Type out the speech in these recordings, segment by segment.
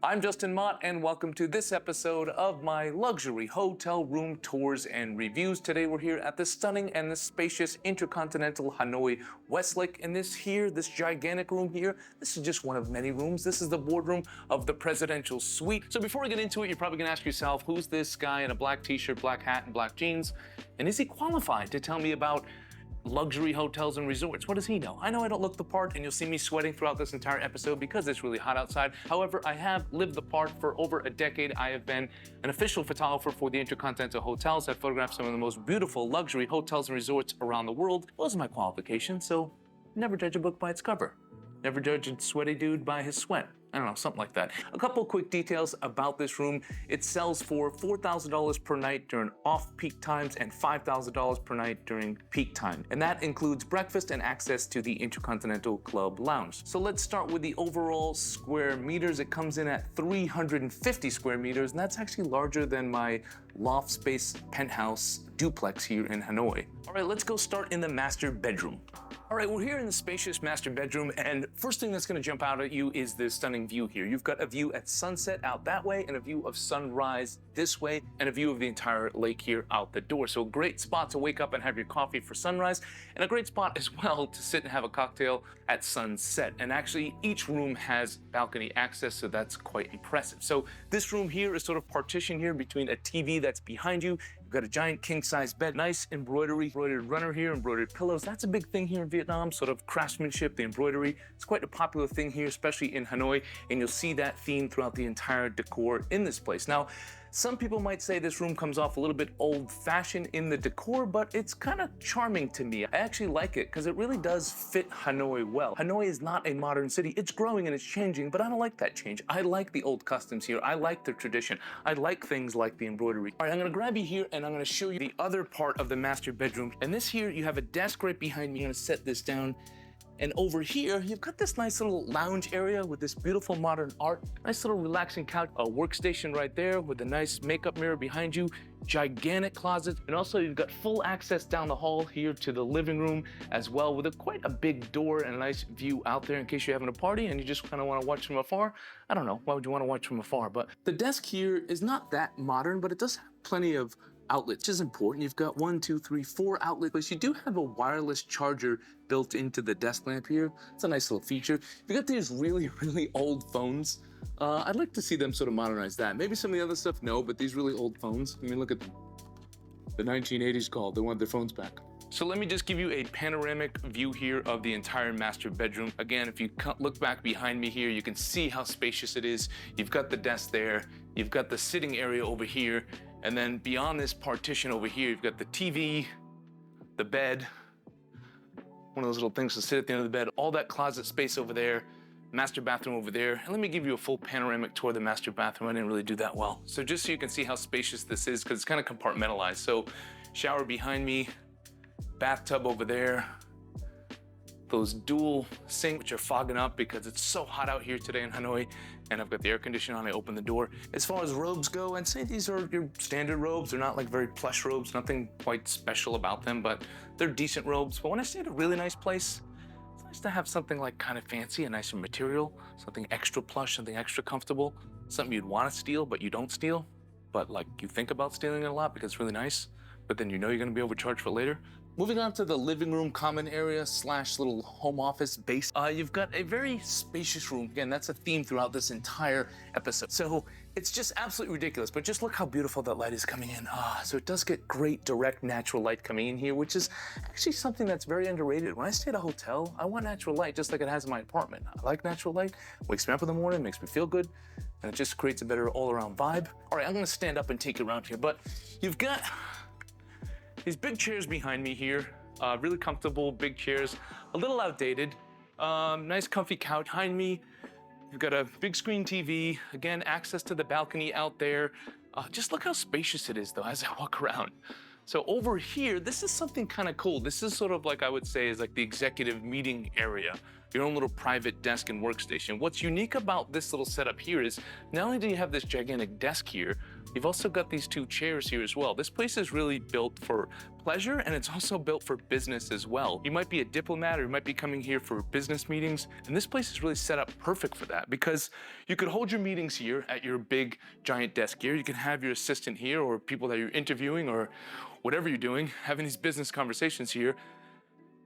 I'm Justin Mott, and welcome to this episode of my luxury hotel room tours and reviews. Today we're here at the stunning and the spacious InterContinental Hanoi Westlake. And this gigantic room here, this is just one of many rooms. This is the boardroom of the presidential suite. So before we get into it, you're probably gonna ask yourself, who's this guy in a black t-shirt, black hat, and black jeans? And is he qualified to tell me about luxury hotels and resorts? What does he know? I know I don't look the part, and you'll see me sweating throughout this entire episode because it's really hot outside. However, I have lived the part for over a decade. I have been an official photographer for the InterContinental Hotels. I've photographed some of the most beautiful luxury hotels and resorts around the world. Those are my qualifications, so never judge a book by its cover. Never judge a sweaty dude by his sweat. I don't know, something like that. A couple quick details about this room. It sells for $4,000 per night during off-peak times and $5,000 per night during peak time. And that includes breakfast and access to the InterContinental Club Lounge. So let's start with the overall square meters. It comes in at 350 square meters, and that's actually larger than my loft space penthouse duplex here in Hanoi. All right, let's go start in the master bedroom. All right, we're here in the spacious master bedroom, and first thing that's gonna jump out at you is this stunning view here. You've got a view at sunset out that way, and a view of sunrise this way, and a view of the entire lake here out the door. So a great spot to wake up and have your coffee for sunrise, and a great spot as well to sit and have a cocktail at sunset. And actually, each room has balcony access, so that's quite impressive. So this room here is sort of partitioned here between a TV that's behind you. You've got a giant king-size bed, nice embroidered runner here, embroidered pillows. That's a big thing here in Vietnam, sort of craftsmanship, the embroidery. It's quite a popular thing here, especially in Hanoi, and you'll see that theme throughout the entire decor in this place. Now, some people might say this room comes off a little bit old-fashioned in the decor, but it's kind of charming to me. I actually like it because it really does fit Hanoi well. Hanoi is not a modern city. It's growing and it's changing, but I don't like that change. I like the old customs here. I like the tradition. I like things like the embroidery. All right, I'm gonna grab you here and I'm gonna show you the other part of the master bedroom. And this here, you have a desk right behind me. I'm gonna set this down. And over here, you've got this nice little lounge area with this beautiful modern art. Nice little relaxing couch, a workstation right there with a nice makeup mirror behind you, gigantic closet, and also you've got full access down the hall here to the living room as well with quite a big door and a nice view out there in case you're having a party and you just kind of want to watch from afar. I don't know, why would you want to watch from afar? But the desk here is not that modern, but it does have plenty of outlets, which is important. You've got 1, 2, 3, 4 outlets. You do have a wireless charger built into the desk lamp here. It's a nice little feature. You've got these really old phones. I'd like to see them sort of modernize that. Maybe some of the other stuff, no, but these really old phones, I mean, look at them. The 1980s called, they want their phones back. So let me just give you a panoramic view here of the entire master bedroom. Again, if you look back behind me here, you can see how spacious it is. You've got the desk there, you've got the sitting area over here, and then beyond this partition over here, you've got the TV, the bed, one of those little things to sit at the end of the bed, all that closet space over there, master bathroom over there. And let me give you a full panoramic tour of the master bathroom. I didn't really do that well. So just so you can see how spacious this is, because it's kind of compartmentalized. So shower behind me, bathtub over there, those dual sinks which are fogging up because it's so hot out here today in Hanoi, and I've got the air conditioner on. I open the door. As far as robes go, I'd say these are your standard robes. They're not like very plush robes, nothing quite special about them, but they're decent robes. But when I stay at a really nice place, it's nice to have something like kind of fancy, a nicer material, something extra plush, something extra comfortable, something you'd want to steal but you don't steal, but like you think about stealing it a lot because it's really nice, but then you know you're going to be overcharged for later. Moving on to the living room common area slash little home office base. You've got a very spacious room. Again, that's a theme throughout this entire episode. So it's just absolutely ridiculous, but just look how beautiful that light is coming in. So it does get great direct natural light coming in here, which is actually something that's very underrated. When I stay at a hotel, I want natural light just like it has in my apartment. I like natural light, wakes me up in the morning, makes me feel good, and it just creates a better all around vibe. All right, I'm gonna stand up and take you around here, but you've got these big chairs behind me here, really comfortable, big chairs, a little outdated, nice comfy couch behind me. You've got a big screen TV, again, access to the balcony out there. Just look how spacious it is though as I walk around. So over here, this is something kind of cool. This is sort of like, I would say, is like the executive meeting area, your own little private desk and workstation. What's unique about this little setup here is not only do you have this gigantic desk here, You've also got these two chairs here as well. This place is really built for pleasure, and it's also built for business as well. You might be a diplomat, or you might be coming here for business meetings, and this place is really set up perfect for that, because you could hold your meetings here at your big giant desk here. You can have your assistant here, or people that you're interviewing, or whatever you're doing, having these business conversations here.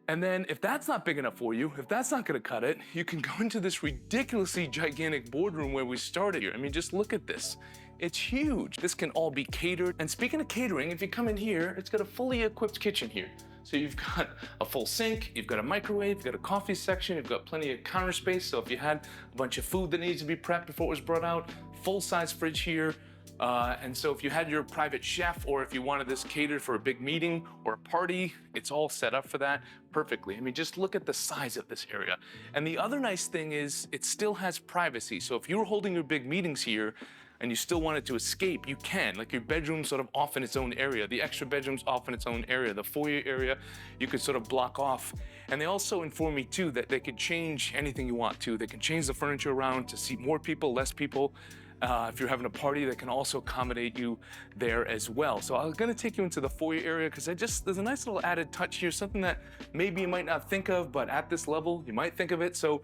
And then if that's not big enough for you, if that's not gonna cut it, you can go into this ridiculously gigantic boardroom where we started here. I mean, just look at this. It's huge. This can all be catered. And speaking of catering, if you come in here, it's got a fully equipped kitchen here. So you've got a full sink, you've got a microwave, you've got a coffee section, you've got plenty of counter space. So if you had a bunch of food that needs to be prepped before it was brought out, full-size fridge here. And so if you had your private chef, or if you wanted this catered for a big meeting or a party, it's all set up for that perfectly. I mean, just look at the size of this area. And the other nice thing is it still has privacy. So if you were holding your big meetings here and you still wanted to escape, you can. Like, your bedroom's sort of off in its own area. The extra bedroom's off in its own area. The foyer area, you could sort of block off. And they also inform me too that they could change anything you want to. They can change the furniture around to seat more people, less people. If you're having a party, they can also accommodate you there as well. So I'm gonna take you into the foyer area, because there's a nice little added touch here, something that maybe you might not think of, but at this level, you might think of it. So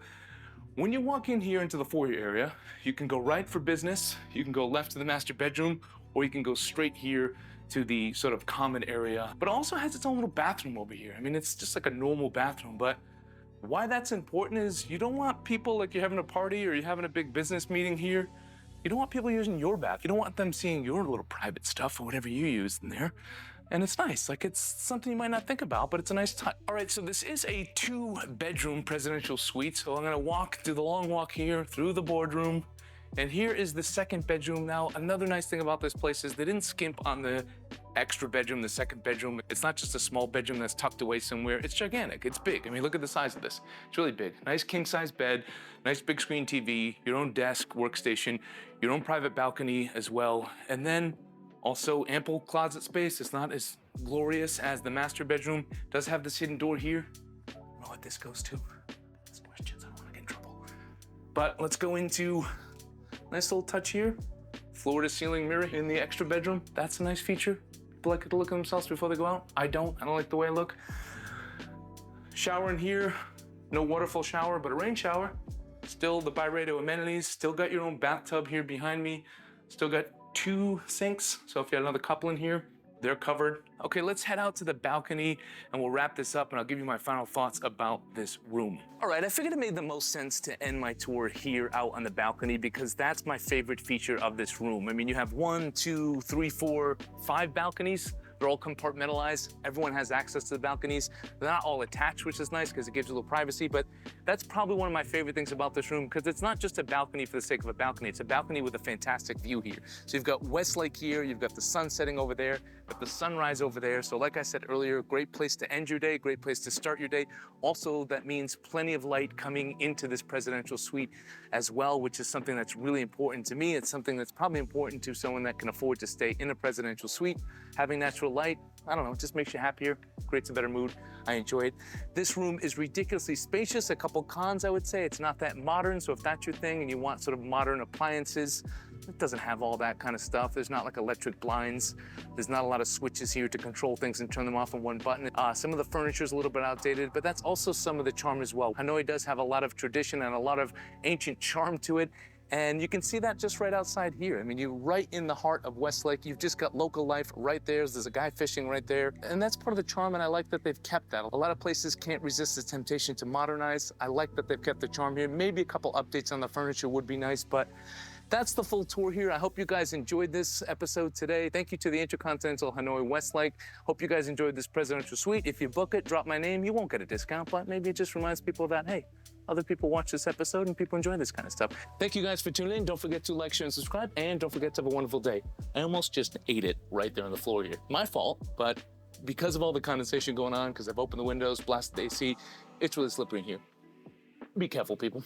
when you walk in here into the foyer area, you can go right for business, you can go left to the master bedroom, or you can go straight here to the sort of common area. But it also has its own little bathroom over here. I mean, it's just like a normal bathroom, but why that's important is you don't want people, like you're having a party or you're having a big business meeting here, you don't want people using your bath. You don't want them seeing your little private stuff or whatever you use in there. And it's nice, like it's something you might not think about, but it's a nice touch. All right, so this is a 2-bedroom presidential suite. So I'm gonna do the long walk here through the boardroom. And here is the 2nd bedroom. Now, another nice thing about this place is they didn't skimp on the extra bedroom, the 2nd bedroom. It's not just a small bedroom that's tucked away somewhere. It's gigantic, it's big. I mean, look at the size of this. It's really big. Nice king-size bed, nice big screen TV, your own desk, workstation, your own private balcony as well. And then also ample closet space. It's not as glorious as the master bedroom. It does have this hidden door here. I don't know what this goes to. That's questions, I don't wanna get in trouble. But let's go into nice little touch here. Floor to ceiling mirror in the extra bedroom. That's a nice feature. People like to look at themselves before they go out. I don't like the way I look. Shower in here. No waterfall shower, but a rain shower. Still the bi-radial amenities. Still got your own bathtub here behind me. Still got 2 sinks. So if you had another couple in here, they're covered. Okay, let's head out to the balcony and we'll wrap this up and I'll give you my final thoughts about this room. All right, I figured it made the most sense to end my tour here out on the balcony, because that's my favorite feature of this room. I mean, you have 1, 2, 3, 4, 5 balconies. They're all compartmentalized. Everyone has access to the balconies. They're not all attached, which is nice because it gives you a little privacy, but that's probably one of my favorite things about this room, because it's not just a balcony for the sake of a balcony. It's a balcony with a fantastic view here. So you've got Westlake here, you've got the sun setting over there, got the sunrise over there. So like I said earlier, great place to end your day, great place to start your day. Also, that means plenty of light coming into this presidential suite as well, which is something that's really important to me. It's something that's probably important to someone that can afford to stay in a presidential suite. Having natural light, I don't know, it just makes you happier, creates a better mood. I enjoy it. This room is ridiculously spacious. A couple cons, I would say. It's not that modern, so if that's your thing and you want sort of modern appliances, it doesn't have all that kind of stuff. There's not like electric blinds. There's not a lot of switches here to control things and turn them off in one button. Some of the furniture is a little bit outdated, but that's also some of the charm as well. Hanoi does have a lot of tradition and a lot of ancient charm to it. And you can see that just right outside here. I mean, you're right in the heart of Westlake. You've just got local life right there. There's a guy fishing right there. And that's part of the charm, and I like that they've kept that. A lot of places can't resist the temptation to modernize. I like that they've kept the charm here. Maybe a couple updates on the furniture would be nice, but that's the full tour here. I hope you guys enjoyed this episode today. Thank you to the InterContinental Hanoi Westlake. Hope you guys enjoyed this presidential suite. If you book it, drop my name. You won't get a discount, but maybe it just reminds people that, hey, other people watch this episode and people enjoy this kind of stuff. Thank you guys for tuning in. Don't forget to like, share, and subscribe. And don't forget to have a wonderful day. I almost just ate it right there on the floor here. My fault, but because of all the condensation going on, because I've opened the windows, blasted the AC, it's really slippery in here. Be careful, people.